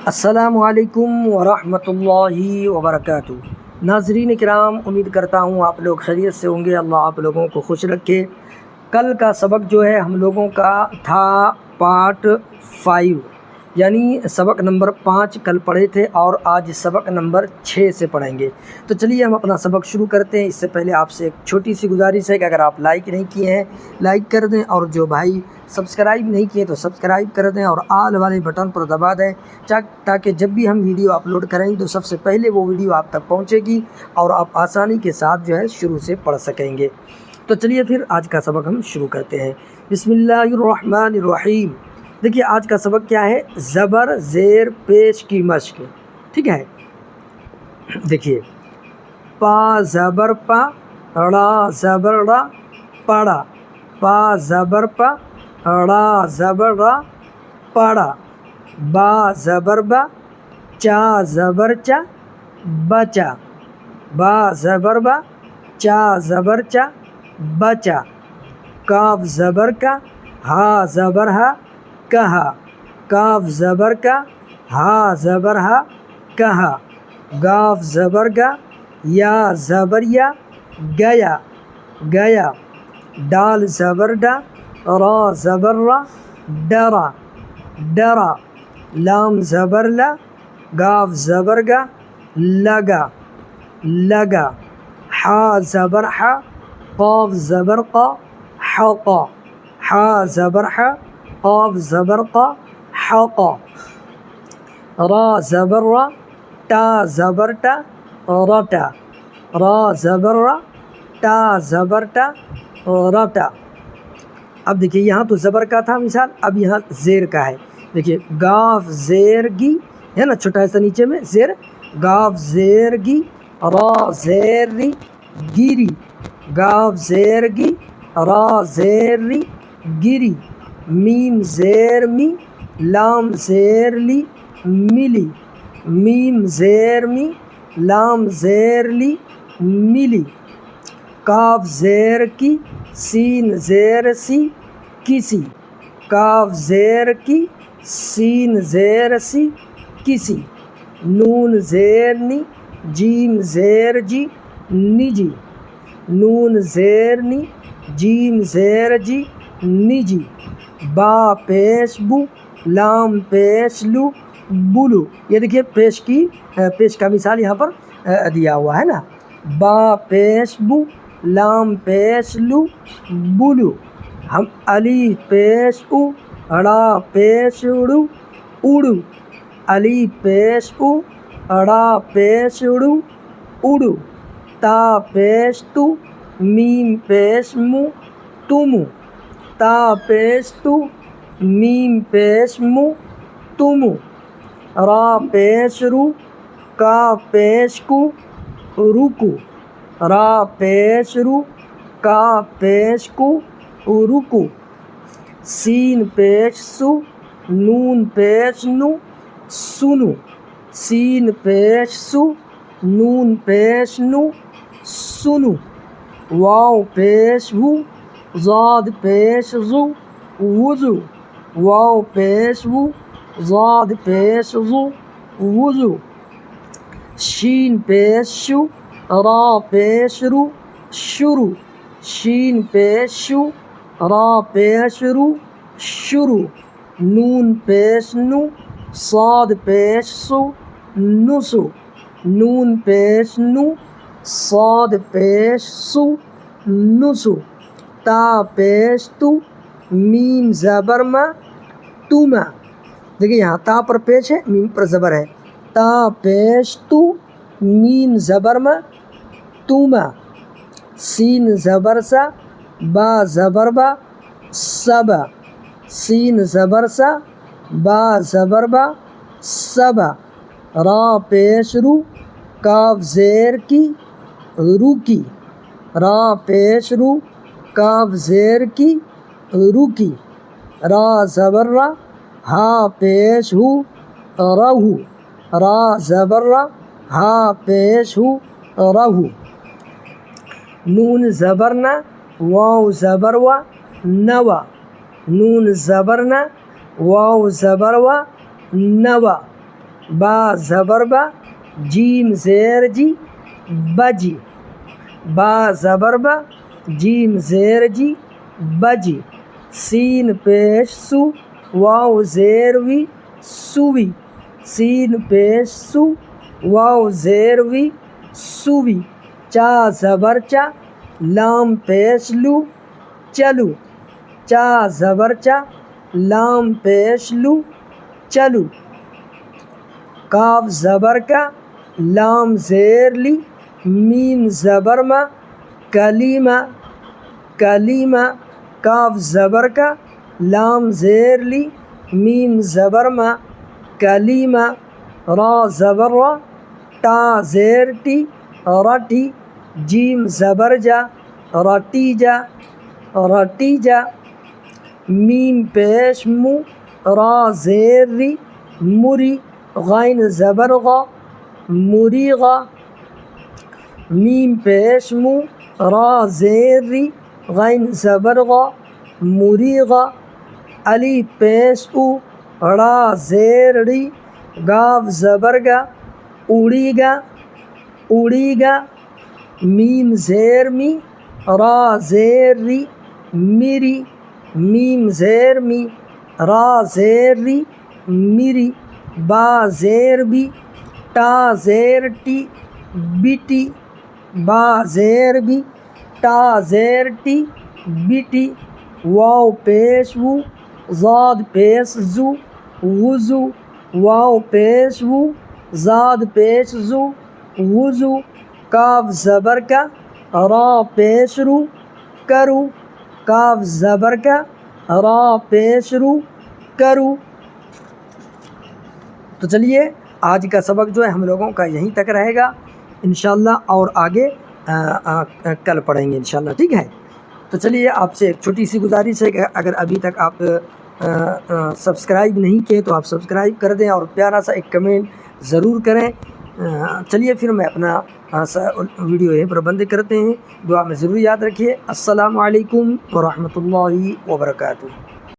السلام علیکم ورحمۃ اللہ وبرکاتہ۔ ناظرین کرام، امید کرتا ہوں آپ لوگ خیریت سے ہوں گے۔ اللہ آپ لوگوں کو خوش رکھے۔ کل کا سبق جو ہے ہم لوگوں کا تھا پارٹ 5، یعنی سبق نمبر 5 کل پڑھے تھے، اور آج سبق نمبر 6 سے پڑھیں گے۔ تو چلیے ہم اپنا سبق شروع کرتے ہیں۔ اس سے پہلے آپ سے ایک چھوٹی سی گزارش ہے کہ اگر آپ لائک نہیں کیے ہیں لائک کر دیں، اور جو بھائی سبسکرائب نہیں کیے تو سبسکرائب کر دیں، اور آل والے بٹن پر دبا دیں تاکہ جب بھی ہم ویڈیو اپلوڈ کریں گے تو سب سے پہلے وہ ویڈیو آپ تک پہنچے گی اور آپ آسانی کے ساتھ جو ہے شروع سے پڑھ سکیں گے۔ تو چلیے پھر آج کا سبق ہم شروع کرتے ہیں۔ بسم اللہ الرحمن الرحیم۔ دیکھیے آج کا سبق کیا ہے؟ زبر زیر پیش کی مشق، ٹھیک ہے؟ دیکھیے پا زبر پا، را زبر را، پڑا، پا زبر پا، را زبر را، پڑا، با زبر با، چا زبر چا، بچا، با زبر با، چا زبر چا، بچا، کاف زبر کا، ہا زبر ہا، کہا، کاف زبر کا، ہا زبر ہا، کہا، گاف زبر گا، یا زبر یا، گیا، گیا، ڈال زبر ڈا، را زبر را، ڈرا، ڈرا، لام زبر لا، گاف زبر گا، لگا، لگا، حا زبر حا، قاف زبر قا، حقا، حا زبر حا، قاف زبر قا، حقا، را زبر را، ٹا زبر ٹا، رٹا، را زبر را، ٹا زبر ٹا، رٹا۔ اب دیکھیے یہاں تو زبر کا تھا مثال، اب یہاں زیر کا ہے۔ دیکھیے گاف زیر گی ہے نا، چھوٹا ایسا نیچے میں زیر، گاف زیر گی، را زیر ری، گیری، گاف زیر گی، را زیر ری، گیری، میم زیر می، لام زیر لی، ملی، میم زیر می، لام زیر لی، ملی، کاف زیر کی، سین زیر سی، کسی، کاف زیر کی، سین زیر سی، کسی، نون زیر نی، جیم زیر جی، نجی، نون زیر نی، جیم زیر جی، نجی، با پیش بو، لام پیش لو، بلو۔ یہ دیکھیے پیش کا مثال یہاں پر دیا ہوا ہے نا، با پیش بو، لام پیش لو، بلو، ہم علی پیش او، را پیش اڑو، اڑو، علی پیش او، را پیش اڑو، اڑو، تا پیش تو، میم پیش مو، تمو، تا پیش تو، میم پیش مو، تمو، را پیش رو، کا پیش کو، رکو، را پیش رو، کا پیش کو، رکو، سین پیش سو، نون پیش نو، سنو، سین پیش سو، نون پیش نو، سنو، واو پیش وو، ضاد پیش زو، وضو، واو پیش وو، ضاد پیش زو، وضو، شین پیش شو، را پیش رو، شروع، شین پیش شو، را پیش رو، شروع، نون پیش نو، صاد پیش سو، نسو، نون پیش نو، صاد پیش سو، نسو، تا پیش تو، میم زبر ما، توما۔ دیکھیے یہاں تا پر پیش ہے، میم پر زبر ہے، تا پیش تو، میم زبر ما، توما، سین زبر سا، با زبر با، سبا، سین زبر سا، با زبر با، سبا، را پیش رو، کاف زیر کی، روکی، را پیش رو، کاف زیر کی، روکی، را زبر را، ہا پیش ہو، رہو، را زبر را، ہا پیش ہو، رہو، نون زبر نا، واو زبر وا، نوا، نون زبر نا، واو زبر وا، نوا، با زبر با جیم زیر جی بجی با زبر با جیم زیر جی بجی سین پیش سو واو زیر وی سوی سین پیش سو واو زیر وی سوی چا زبر چا لام پیش لو چلو چا زبر چا لام پیش لو چلو کاف زبر کا لام زیر لی میم زبر ما کلیمہ کلیمہ کاف زبر کا لام زیر لی میم زبر ما کلیمہ را زبر را تا زیر ٹی رٹی جیم زبر جا رٹی جا رٹی جا میم پیش مو را زیر ری مری غین زبر غا مری غا میم پیش مو را زیر ری غین زبر غا مری غا علی پیش او را زیر ری گاف زبر گا اڑی گا اڑی گا میم زیر می را زیر ری میری میم زیر می را زیر ری میری با زیر بی تا زیر ٹی بیٹی با زیر بی تا زیر ٹی بیٹی واو پیش وو زاد پیش زو وضو واو پیش وو زاد پیش زو وضو کاف زبر کا را پیش رو کرو کاف زبر کا را پیش رو کرو. تو چلیے آج کا سبق جو ہے ہم لوگوں کا یہیں تک رہے گا انشاءاللہ اور آگے کل پڑھیں گے انشاءاللہ. ٹھیک ہے. تو چلیے آپ سے ایک چھوٹی سی گزارش ہے کہ اگر ابھی تک آپ سبسکرائب نہیں کیے تو آپ سبسکرائب کر دیں اور پیارا سا ایک کمنٹ ضرور کریں. چلیے پھر میں اپنا ویڈیو یہیں پر بند کرتے ہیں. دعا میں ضرور یاد رکھیے. السلام علیکم ورحمۃ اللہ وبرکاتہ.